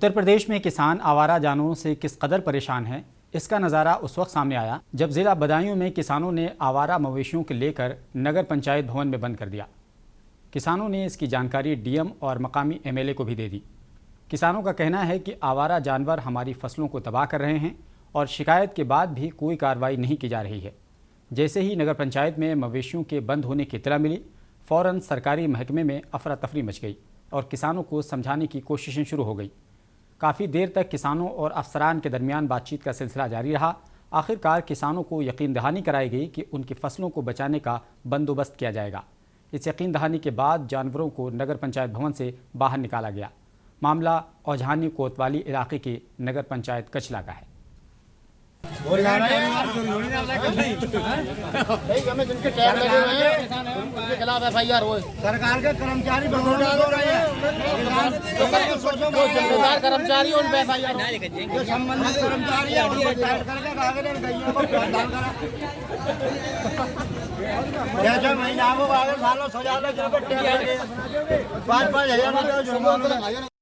उत्तर प्रदेश में किसान आवारा जानवरों से किस कदर परेशान हैं, इसका नज़ारा उस वक्त सामने आया जब ज़िला बदायूं में किसानों ने आवारा मवेशियों को लेकर नगर पंचायत भवन में बंद कर दिया। किसानों ने इसकी जानकारी डीएम और मकामी एमएलए को भी दे दी। किसानों का कहना है कि आवारा जानवर हमारी फसलों को तबाह कर रहे हैं और शिकायत के बाद भी कोई कार्रवाई नहीं की जा रही है। जैसे ही नगर पंचायत में मवेशियों के बंद होने की इत्तला मिली, फ़ौरन सरकारी महकमे में अफरा तफरी मच गई और किसानों को समझाने की कोशिशें शुरू हो गई। काफ़ी देर तक किसानों और अफसरान के दरमियान बातचीत का सिलसिला जारी रहा। आखिरकार किसानों को यकीन दहानी कराई गई कि उनकी फसलों को बचाने का बंदोबस्त किया जाएगा। इस यकीन दहानी के बाद जानवरों को नगर पंचायत भवन से बाहर निकाला गया। मामला औझानी कोतवाली इलाके के नगर पंचायत कचला का है। सरकार के कर्मचारी कर्मचारी उन पे जो संबंधित कर्मचारी है उनको टाइट करके आवेदन करिए को प्रावधान करा। 6 महीना को आगे सालों सजा लो, 5-5 हजार रुपये जुर्माना।